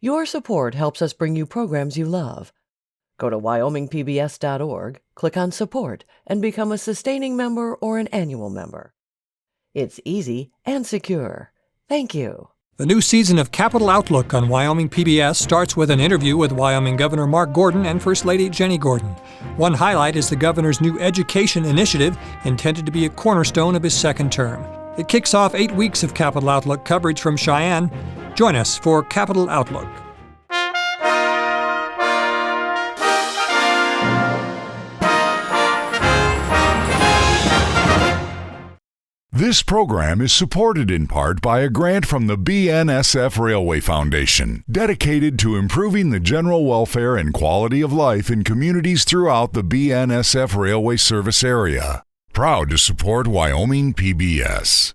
Your support helps us bring you programs you love. Go to WyomingPBS.org, click on Support, and become a sustaining member or an annual member. It's easy and secure. Thank you. The new season of Capital Outlook on Wyoming PBS starts with an interview with Wyoming Governor Mark Gordon and First Lady Jenny Gordon. One highlight is the governor's new education initiative, intended to be a cornerstone of his second term. It kicks off 8 weeks of Capital Outlook coverage from Cheyenne. Join us for Capital Outlook. This program is supported in part by a grant from the BNSF Railway Foundation, dedicated to improving the general welfare and quality of life in communities throughout the BNSF Railway service area. Proud to support Wyoming PBS.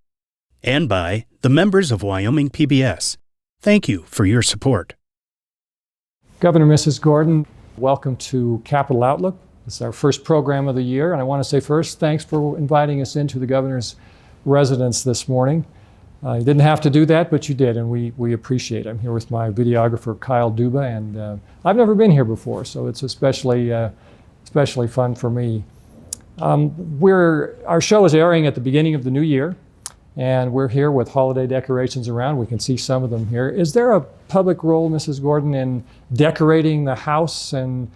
And by the members of Wyoming PBS. Thank you for your support. Governor Mrs. Gordon, welcome to Capital Outlook. This is our first program of the year, and I want to say first, thanks for inviting us into the governor's residence this morning. You didn't have to do that, but you did, and we appreciate it. I'm here with my videographer, Kyle Duba, and I've never been here before, so it's especially fun for me. Our show is airing at the beginning of the new year, and we're here with holiday decorations around. We can see some of them here. Is there a public role, Mrs. Gordon, in decorating the house and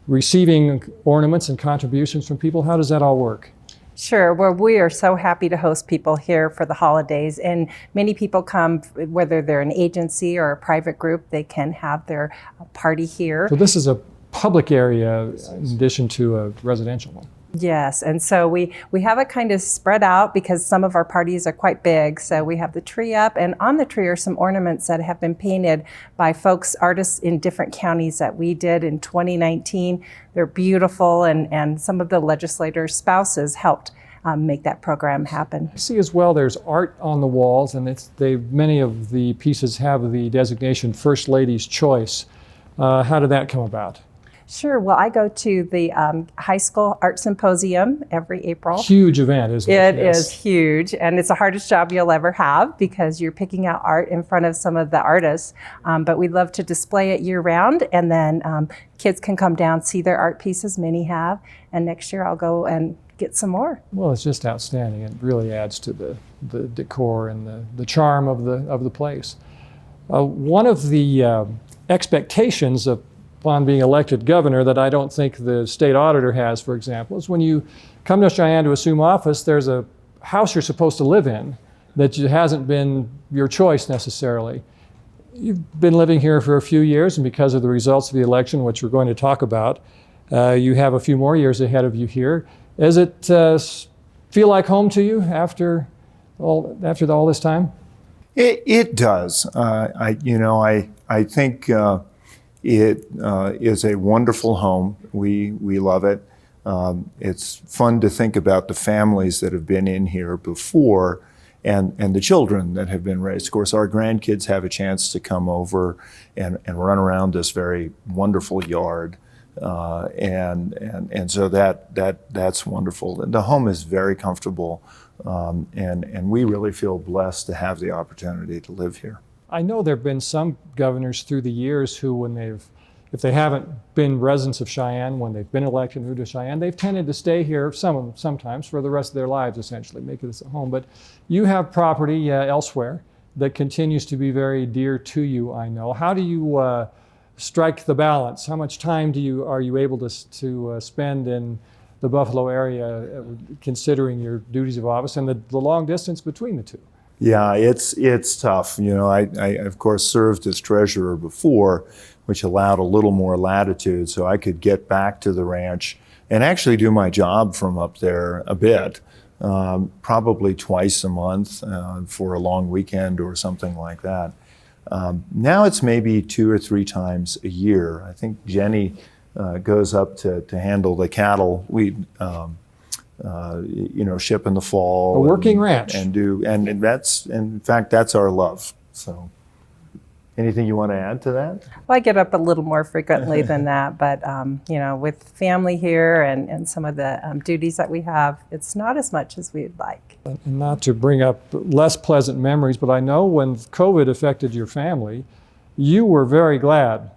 receiving ornaments and contributions from people? How does that all work? Sure. Well, we are so happy to host people here for the holidays, and many people come, whether they're an agency or a private group, they can have their party here. So this is a public area in addition to a residential one. Yes, and so we have it kind of spread out because some of our parties are quite big. So we have the tree up, and on the tree are some ornaments that have been painted by artists in different counties that we did in 2019. They're beautiful, and some of the legislators' spouses helped make that program happen. I see as well there's art on the walls, and many of the pieces have the designation First Lady's Choice. How did that come about? Sure. Well, I go to the high school art symposium every April. Huge event, isn't it? It is huge, and it's the hardest job you'll ever have because you're picking out art in front of some of the artists. But we love to display it year round, and then kids can come down, see their art pieces, many have, and next year I'll go and get some more. Well, it's just outstanding. It really adds to the decor and the charm of the place. One of the expectations upon being elected governor that I don't think the state auditor has, for example, is when you come to Cheyenne to assume office, there's a house you're supposed to live in that hasn't been your choice necessarily. You've been living here for a few years, and because of the results of the election, which we're going to talk about, you have a few more years ahead of you here. Does it feel like home to you after all this time? It does. I think it is a wonderful home. We love it. It's fun to think about the families that have been in here before and the children that have been raised. Of course, our grandkids have a chance to come over and run around this very wonderful yard. And so that's wonderful. And the home is very comfortable, and we really feel blessed to have the opportunity to live here. I know there have been some governors through the years who, if they haven't been residents of Cheyenne, when they've been elected and moved to Cheyenne, they've tended to stay here, some of them sometimes, for the rest of their lives, essentially, make it a home. But you have property elsewhere that continues to be very dear to you, I know. How do you strike the balance? How much time are you able to spend in the Buffalo area, considering your duties of office and the long distance between the two? Yeah, it's tough. I of course served as treasurer before, which allowed a little more latitude, so I could get back to the ranch and actually do my job from up there a bit, probably twice a month for a long weekend or something like that. Now it's maybe 2 or 3 times a year. I think Jenny goes up to handle the cattle. We ship in the fall. A working ranch. And that's, in fact, that's our love. So anything you want to add to that? Well, I get up a little more frequently than that, but with family here and some of the duties that we have, it's not as much as we'd like. And not to bring up less pleasant memories, but I know when COVID affected your family, you were very glad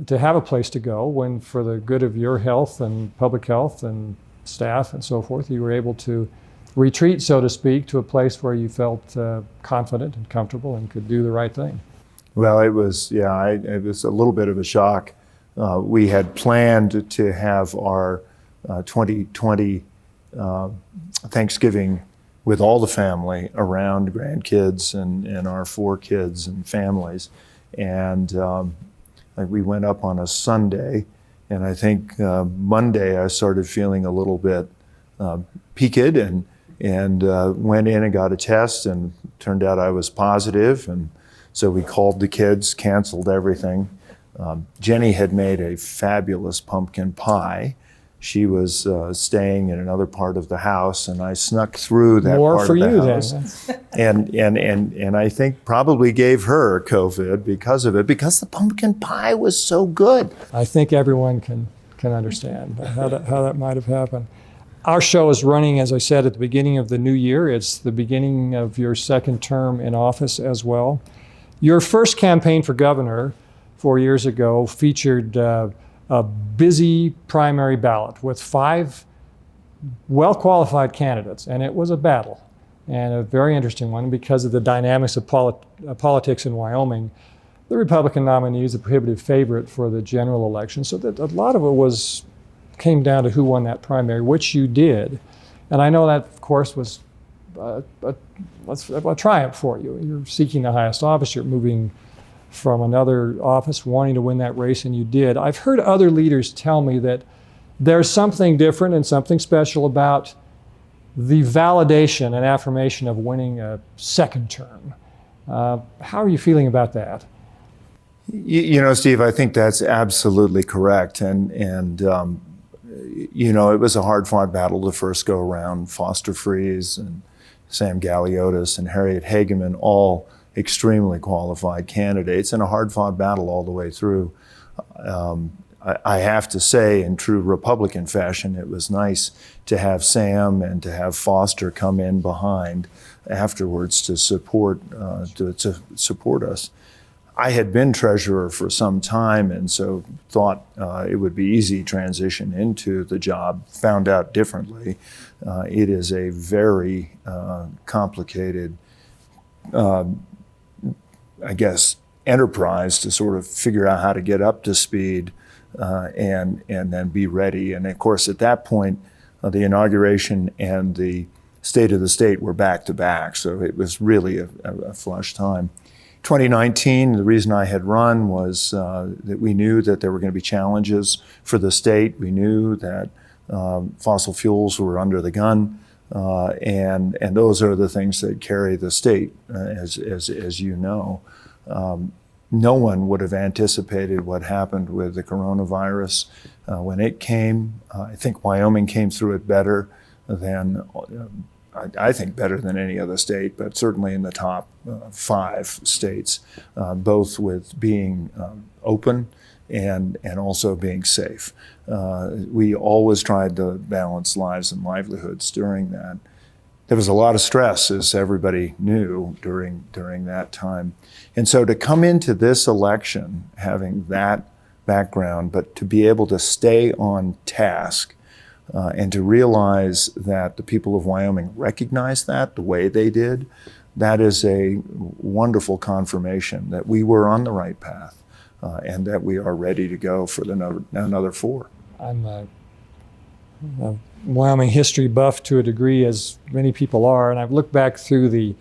to have a place to go when, for the good of your health and public health and staff and so forth, you were able to retreat, so to speak, to a place where you felt confident and comfortable and could do the right thing. Well, it was, it was a little bit of a shock. We had planned to have our 2020 Thanksgiving with all the family around, grandkids and our 4 kids and families. And we went up on a Sunday, and I think Monday I started feeling a little bit peaked, and went in and got a test, and turned out I was positive. And so we called the kids, canceled everything. Jenny had made a fabulous pumpkin pie. She was staying in another part of the house, and I snuck through that More part for of the you house. And I think probably gave her COVID because of it, because the pumpkin pie was so good. I think everyone can understand how that might have happened. Our show is running, as I said, at the beginning of the new year. It's the beginning of your second term in office as well. Your first campaign for governor 4 years ago featured a busy primary ballot with 5 well-qualified candidates, and it was a battle, and a very interesting one because of the dynamics of politics in Wyoming. The Republican nominee is a prohibitive favorite for the general election, so that a lot of it came down to who won that primary, which you did. And I know that, of course, was a triumph for you. You're seeking the highest office, you're moving from another office, wanting to win that race, and you did. I've heard other leaders tell me that there's something different and something special about the validation and affirmation of winning a second term. How are you feeling about that? You know, Steve, I think that's absolutely correct. And you know, it was a hard-fought battle the first go-around. Foster Freeze and Sam Galiotis and Harriet Hageman, all extremely qualified candidates, and a hard-fought battle all the way through. I have to say, in true Republican fashion, it was nice to have Sam and to have Foster come in behind afterwards to support us. I had been treasurer for some time, and so thought it would be easy transition into the job. Found out differently. It is a very complicated, I guess, enterprise to sort of figure out how to get up to speed and then be ready. And of course, at that point, the inauguration and the State of the State were back to back, so it was really a flush time. 2019, the reason I had run was that we knew that there were going to be challenges for the state. We knew that fossil fuels were under the gun, and those are the things that carry the state, as you know. No one would have anticipated what happened with the coronavirus when it came. I think Wyoming came through it better than I think better than any other state, but certainly in the top 5 states, both with being open and also being safe. We always tried to balance lives and livelihoods during that. There was a lot of stress, as everybody knew, during that time. And so to come into this election having that background, but to be able to stay on task, and to realize that the people of Wyoming recognize that the way they did, that is a wonderful confirmation that we were on the right path and that we are ready to go for another 4. I'm a Wyoming history buff to a degree, as many people are, and I've looked back through the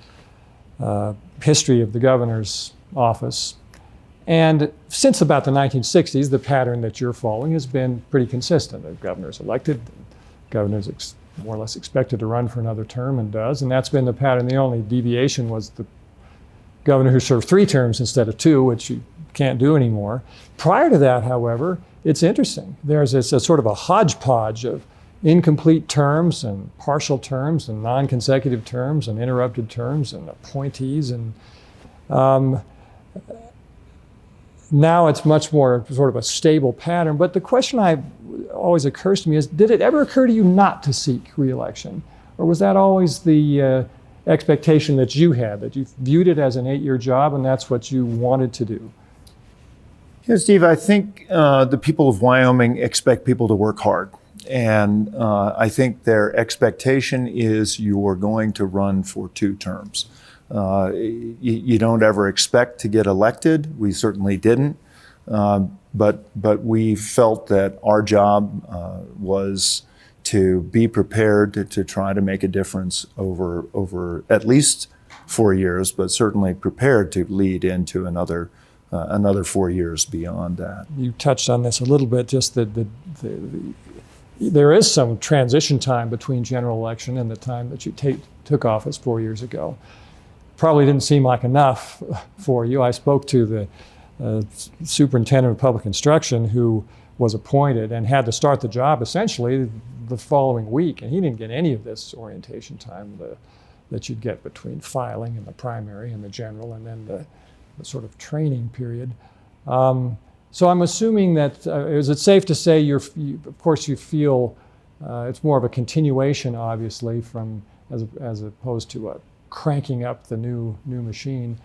history of the governor's office. And since about the 1960s, the pattern that you're following has been pretty consistent. The governor's elected, the governor's more or less expected to run for another term and does, and that's been the pattern. The only deviation was the governor who served 3 terms instead of 2, which you can't do anymore. Prior to that, however, it's interesting. There's a sort of a hodgepodge of incomplete terms and partial terms and non-consecutive terms and interrupted terms and appointees, and now it's much more sort of a stable pattern. But the question always occurs to me is, did it ever occur to you not to seek re-election? Or was that always the expectation that you had, that you viewed it as an 8-year job and that's what you wanted to do? Yeah, Steve, I think the people of Wyoming expect people to work hard. And I think their expectation is you're going to run for 2 terms. You don't ever expect to get elected. We certainly didn't. But we felt that our job was to be prepared to try to make a difference over at least 4 years, but certainly prepared to lead into another 4 years beyond that. You touched on this a little bit, just there is some transition time between general election and the time that you took office 4 years ago. Probably didn't seem like enough for you. I spoke to the superintendent of public instruction who was appointed and had to start the job essentially the following week, and he didn't get any of this orientation time that you'd get between filing and the primary and the general, and then the sort of training period. So I'm assuming that, is it safe to say of course you feel it's more of a continuation, obviously, as opposed to cranking up the new machine.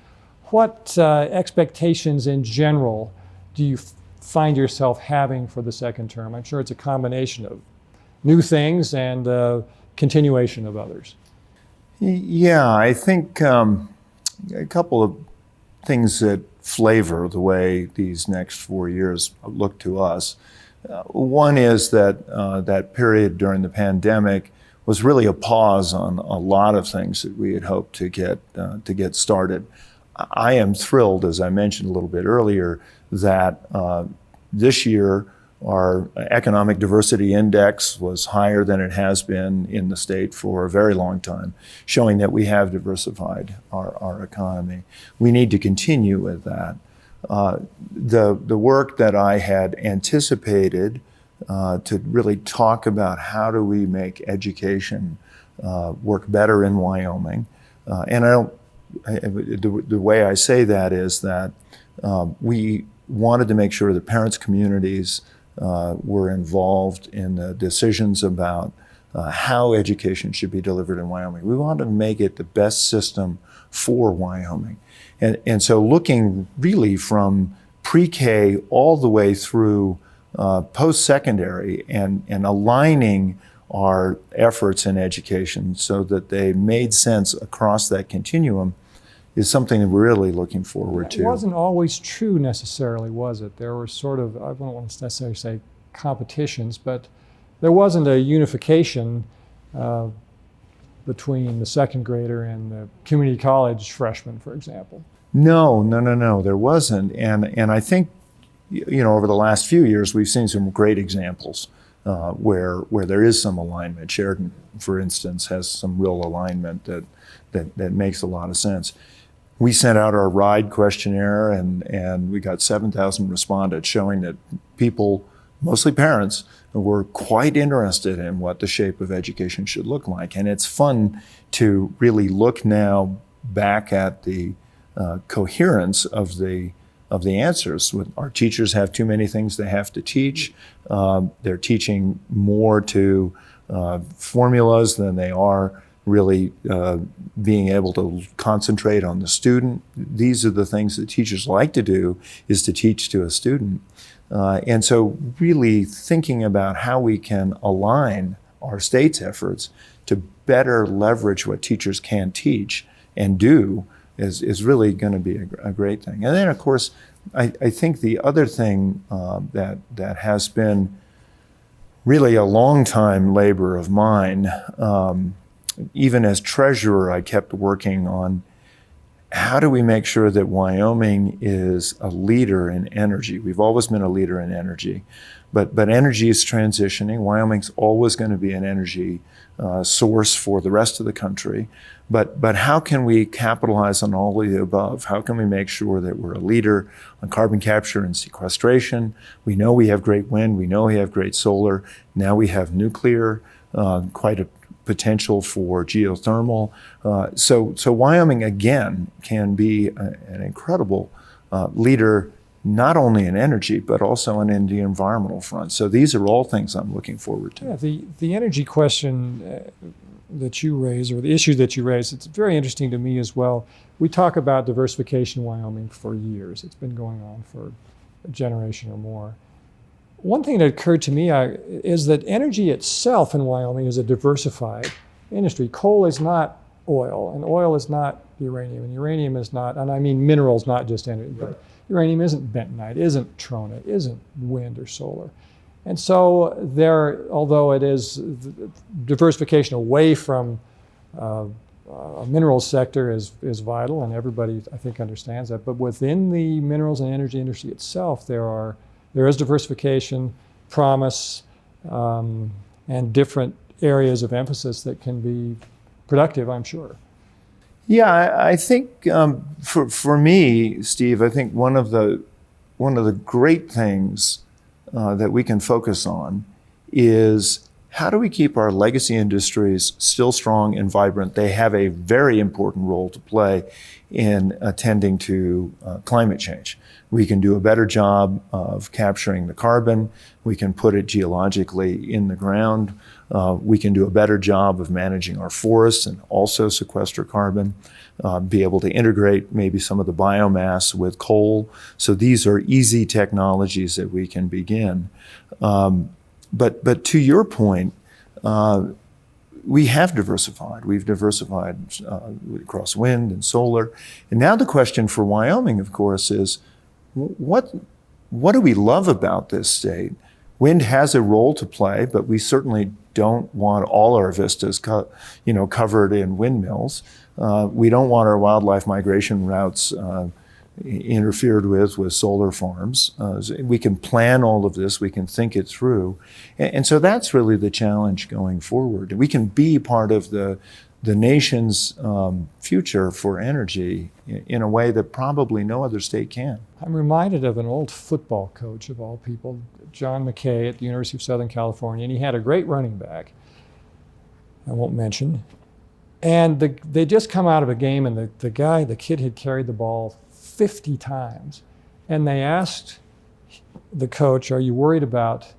What expectations in general do you find yourself having for the second term? I'm sure it's a combination of new things and continuation of others. Yeah, I think a couple of things that flavor the way these next 4 years look to us. One is that that period during the pandemic was really a pause on a lot of things that we had hoped to get started. I am thrilled, as I mentioned a little bit earlier, that this year our economic diversity index was higher than it has been in the state for a very long time, showing that we have diversified our economy. We need to continue with that. The work that I had anticipated to really talk about how do we make education work better in Wyoming, and the way I say that is that we wanted to make sure that parents, communities were involved in the decisions about how education should be delivered in Wyoming. We wanted to make it the best system for Wyoming. And so looking really from pre-K all the way through post-secondary and aligning our efforts in education so that they made sense across that continuum is something that we're really looking forward to. It wasn't always true necessarily, was it? There were sort of, I don't want to necessarily say competitions, but there wasn't a unification between the second grader and the community college freshman, for example. No, there wasn't. And I think, over the last few years, we've seen some great examples where there is some alignment. Sheridan, for instance, has some real alignment that makes a lot of sense. We sent out our RIDE questionnaire and we got 7,000 respondents showing that people, mostly parents, were quite interested in what the shape of education should look like. And it's fun to really look now back at the coherence of the answers. Our teachers have too many things they have to teach. They're teaching more to formulas than they are really being able to concentrate on the student. These are the things that teachers like to do, is to teach to a student. And so really thinking about how we can align our state's efforts to better leverage what teachers can teach and do is really going to be a great thing. And then, of course, I think the other thing that has been really a long time labor of mine, even as treasurer, I kept working on how do we make sure that Wyoming is a leader in energy. We've always been a leader in energy, but energy is transitioning. Wyoming's always going to be an energy source for the rest of the country. But how can we capitalize on all of the above? How can we make sure that we're a leader on carbon capture and sequestration? We know we have great wind. We know we have great solar. Now we have nuclear, quite a potential for geothermal. So Wyoming, again, can be an incredible leader, not only in energy, but also in the environmental front. So these are all things I'm looking forward to. Yeah, the energy question that you raise, or the issue that you raise, it's very interesting to me as well. We talk about diversification in Wyoming for years. It's been going on for generation or more. One thing that occurred to me is that energy itself in Wyoming is a diversified industry. Coal is not oil, and oil is not uranium, and uranium is not, and I mean minerals, not just energy, but uranium isn't bentonite, isn't trona, isn't wind or solar. And so there, although it is diversification away from a minerals sector is vital, and everybody I think understands that, but within the minerals and energy industry itself, there is diversification, promise, and different areas of emphasis that can be productive, I'm sure. Yeah, I think for me, Steve, I think one of the great things that we can focus on is how do we keep our legacy industries still strong and vibrant? They have a very important role to play in attending to climate change. We can do a better job of capturing the carbon. We can put it geologically in the ground. We can do a better job of managing our forests and also sequester carbon, be able to integrate maybe some of the biomass with coal. So these are easy technologies that we can begin. But to your point, we have diversified. We've diversified across wind and solar. And now the question for Wyoming, of course, is what do we love about this state? Wind has a role to play, but we certainly don't want all our vistas covered in windmills. We don't want our wildlife migration routes interfered with solar farms. We can plan all of this, we can think it through. And so that's really the challenge going forward. We can be part of the nation's future for energy in a way that probably no other state can. I'm reminded of an old football coach of all people, John McKay at the University of Southern California, and he had a great running back, I won't mention. And they just come out of a game, and the kid had carried the ball 50 times. And they asked the coach, are you worried about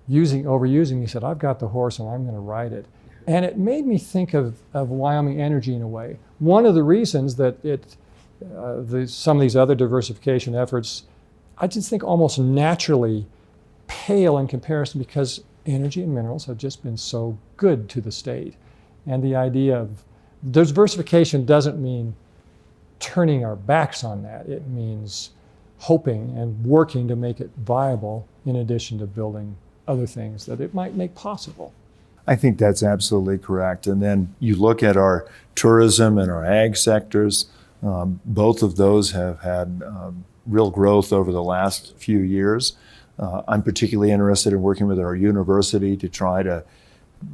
overusing? He said, I've got the horse and I'm going to ride it. And it made me think of Wyoming Energy in a way. One of the reasons that some of these other diversification efforts, I just think almost naturally pale in comparison because energy and minerals have just been so good to the state. And the idea of diversification doesn't mean turning our backs on that. It means hoping and working to make it viable in addition to building other things that it might make possible. I think that's absolutely correct. And then you look at our tourism and our ag sectors, both of those have had real growth over the last few years. I'm particularly interested in working with our university to try to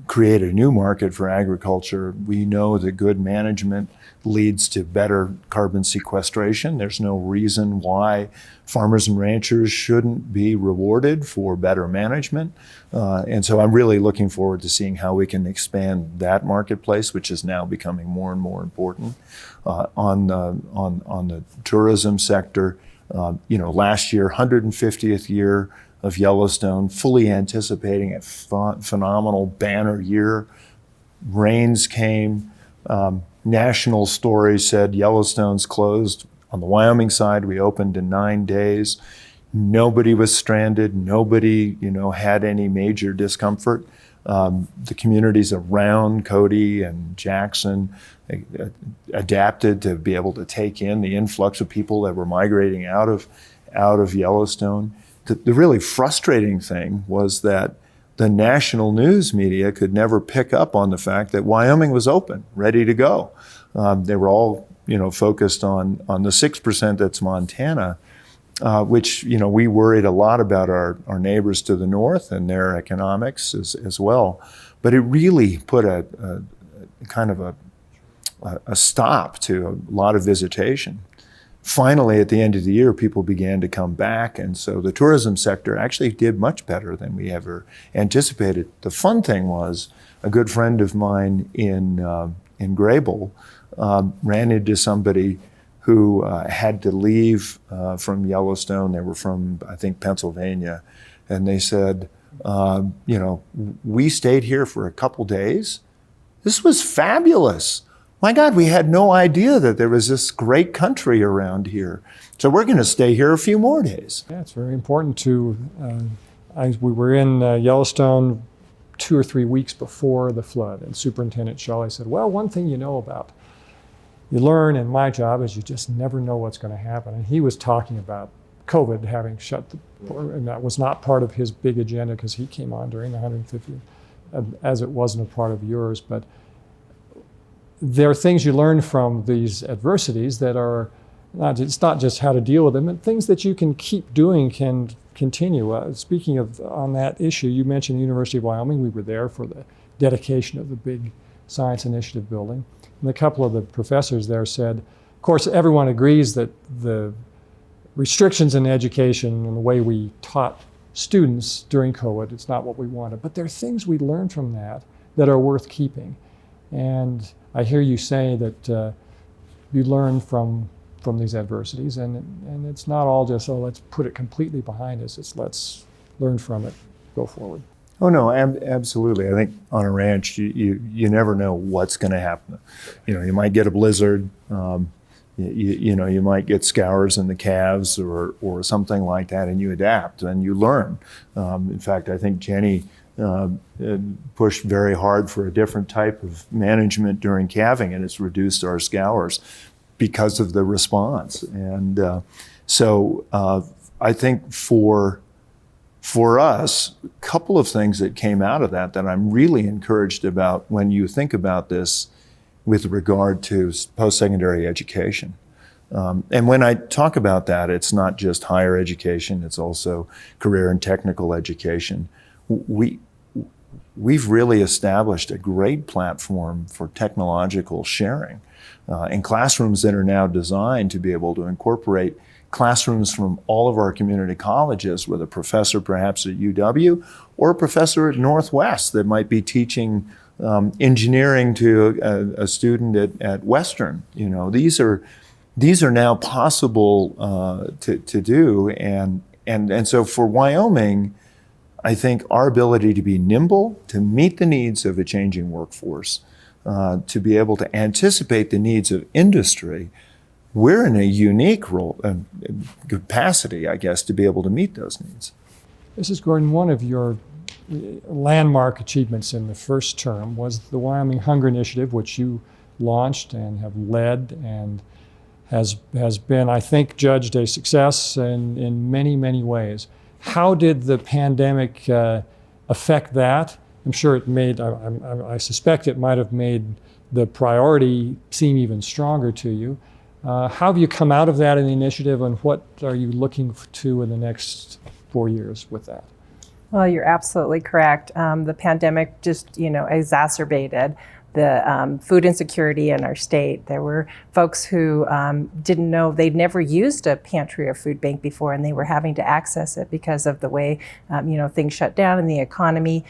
create a new market for agriculture. We know that good management leads to better carbon sequestration. There's no reason why farmers and ranchers shouldn't be rewarded for better management. And so I'm really looking forward to seeing how we can expand that marketplace, which is now becoming more and more important. On the tourism sector, last year, 150th year of Yellowstone, fully anticipating a phenomenal banner year. Rains came. National stories said Yellowstone's closed. On the Wyoming side, we opened in 9 days. Nobody was stranded. Nobody, had any major discomfort. The communities around Cody and Jackson adapted to be able to take in the influx of people that were migrating out of Yellowstone. The really frustrating thing was that the national news media could never pick up on the fact that Wyoming was open, ready to go. They were all, focused on the 6% that's Montana, which, we worried a lot about our neighbors to the north and their economics as well. But it really put a kind of a stop to a lot of visitation. Finally, at the end of the year, people began to come back, and so the tourism sector actually did much better than we ever anticipated. The fun thing was, a good friend of mine in Grable ran into somebody who had to leave from Yellowstone. They were from, I think, Pennsylvania, and they said, we stayed here for a couple days. This was fabulous. my God, we had no idea that there was this great country around here. So we're going to stay here a few more days. Yeah, it's very important to, we were in Yellowstone 2 or 3 weeks before the flood, and Superintendent Shawley said, well, one thing you learn in my job is you just never know what's going to happen. And he was talking about COVID having and that was not part of his big agenda because he came on during the 150th, as it wasn't a part of yours. But there are things you learn from these adversities that are, it's not just how to deal with them, and things that you can keep doing can continue. Speaking of, on that issue, you mentioned the University of Wyoming. We were there for the dedication of the big Science Initiative building. And a couple of the professors there said, of course, everyone agrees that the restrictions in education and the way we taught students during COVID, it's not what we wanted. But there are things we learned from that are worth keeping. And I hear you say that you learn from these adversities, and it's not all just, oh, let's put it completely behind us. It's let's learn from it, go forward. Oh no, absolutely. I think on a ranch, you never know what's going to happen. You might get a blizzard. You might get scours in the calves or something like that, and you adapt and you learn. In fact, I think Jenny pushed very hard for a different type of management during calving, and it's reduced our scours because of the response. And so I think for us, a couple of things that came out of that I'm really encouraged about when you think about this with regard to post-secondary education. And when I talk about that, it's not just higher education, it's also career and technical education. We've really established a great platform for technological sharing in classrooms that are now designed to be able to incorporate classrooms from all of our community colleges with a professor perhaps at UW or a professor at Northwest that might be teaching engineering to a student at Western. These are now possible to do, and so for Wyoming, I think our ability to be nimble, to meet the needs of a changing workforce, to be able to anticipate the needs of industry, we're in a unique role and capacity, I guess, to be able to meet those needs. Mrs. Gordon, one of your landmark achievements in the first term was the Wyoming Hunger Initiative, which you launched and have led and has been, I think, judged a success in many, many ways. How did the pandemic affect that? I'm sure it made, I suspect it might have made the priority seem even stronger to you. How have you come out of that in the initiative, and what are you looking to in the next 4 years with that? Well, you're absolutely correct. The pandemic just, exacerbated the food insecurity in our state. There were folks who didn't know, they'd never used a pantry or food bank before, and they were having to access it because of the way, things shut down in the economy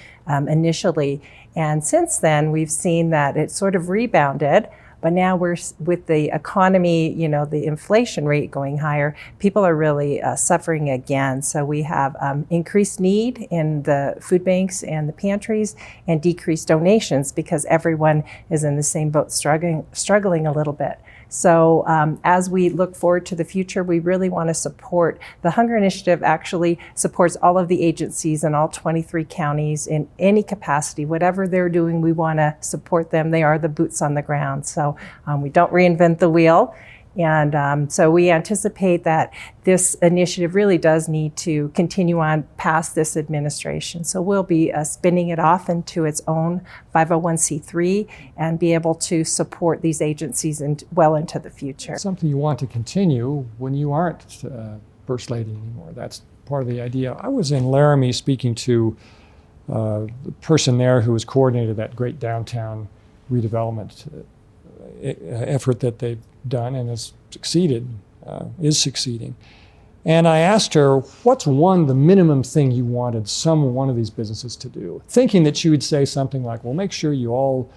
initially. And since then, we've seen that it sort of rebounded. But now we're, with the economy, the inflation rate going higher, people are really suffering again. So we have increased need in the food banks and the pantries, and decreased donations because everyone is in the same boat, struggling a little bit. So as we look forward to the future, we really want to support. The Hunger Initiative actually supports all of the agencies in all 23 counties in any capacity. Whatever they're doing, we want to support them. They are the boots on the ground. So we don't reinvent the wheel. And so we anticipate that this initiative really does need to continue on past this administration. So we'll be spinning it off into its own 501c3 and be able to support these agencies well into the future. It's something you want to continue when you aren't First Lady anymore. That's part of the idea. I was in Laramie speaking to the person there who has coordinated that great downtown redevelopment effort that they've done and has succeeded, is succeeding. And I asked her, what's the minimum thing you wanted one of these businesses to do? Thinking that she would say something like, well, make sure you all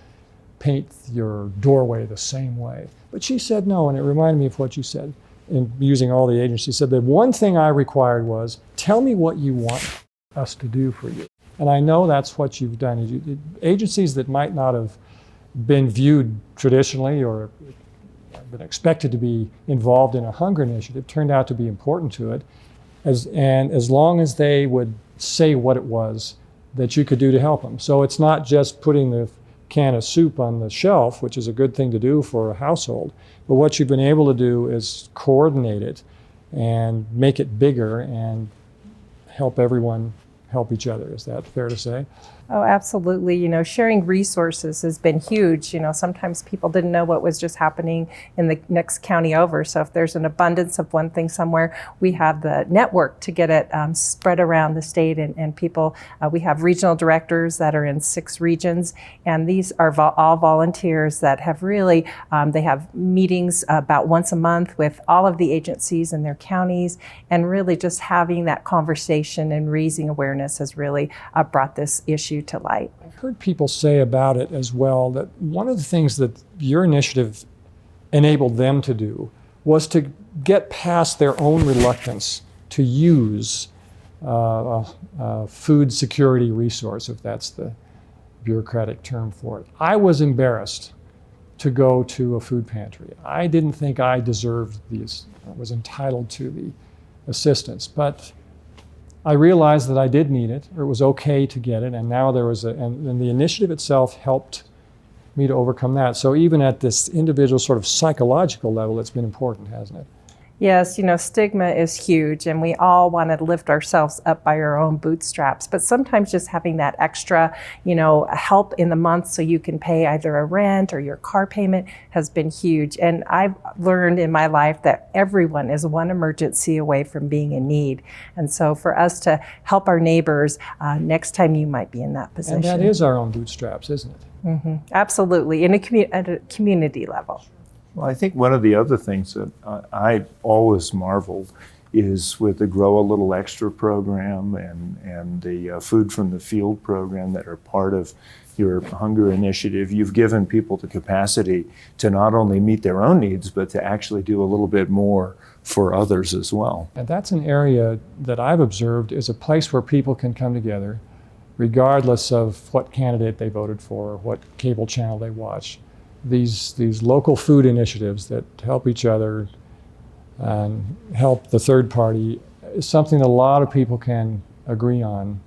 paint your doorway the same way. But she said no, and it reminded me of what you said in using all the agencies. She said, the one thing I required was, tell me what you want us to do for you. And I know that's what you've done. Agencies that might not have been viewed traditionally or been expected to be involved in a hunger initiative turned out to be important to it, as long as they would say what it was that you could do to help them. So it's not just putting the can of soup on the shelf, which is a good thing to do for a household, but what you've been able to do is coordinate it and make it bigger and help everyone help each other. Is that fair to say? Oh, absolutely. Sharing resources has been huge. Sometimes people didn't know what was just happening in the next county over. So if there's an abundance of one thing somewhere, we have the network to get it spread around the state and people. We have regional directors that are in 6 regions, and these are all volunteers that have really, they have meetings about once a month with all of the agencies in their counties, and really just having that conversation and raising awareness has really brought this issue to light. I've heard people say about it as well that one of the things that your initiative enabled them to do was to get past their own reluctance to use a food security resource, if that's the bureaucratic term for it. I was embarrassed to go to a food pantry. I didn't think I deserved was entitled to the assistance, but I realized that I did need it, or it was okay to get it, and now and the initiative itself helped me to overcome that. So even at this individual sort of psychological level, it's been important, hasn't it? Yes, stigma is huge, and we all want to lift ourselves up by our own bootstraps. But sometimes just having that extra, help in the month so you can pay either a rent or your car payment has been huge. And I've learned in my life that everyone is one emergency away from being in need. And so for us to help our neighbors, next time you might be in that position. And that is our own bootstraps, isn't it? Mm-hmm. Absolutely, at a community level. Well, I think one of the other things that I always marveled is with the Grow a Little Extra program and the Food from the Field program that are part of your hunger initiative. You've given people the capacity to not only meet their own needs, but to actually do a little bit more for others as well. And that's an area that I've observed is a place where people can come together, regardless of what candidate they voted for or what cable channel they watch. These local food initiatives that help each other and help the third party is something that a lot of people can agree on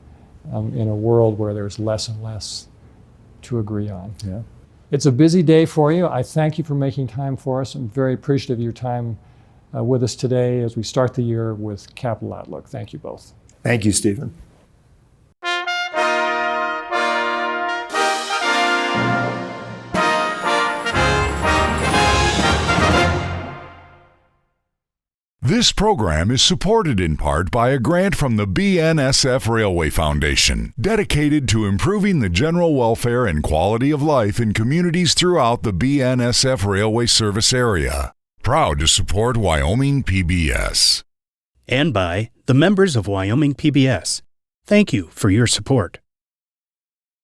in a world where there's less and less to agree on. Yeah. It's a busy day for you. I thank you for making time for us. I'm very appreciative of your time with us today as we start the year with Capital Outlook. Thank you both. Thank you, Stephen. This program is supported in part by a grant from the BNSF Railway Foundation, dedicated to improving the general welfare and quality of life in communities throughout the BNSF Railway service area. Proud to support Wyoming PBS. And by the members of Wyoming PBS. Thank you for your support.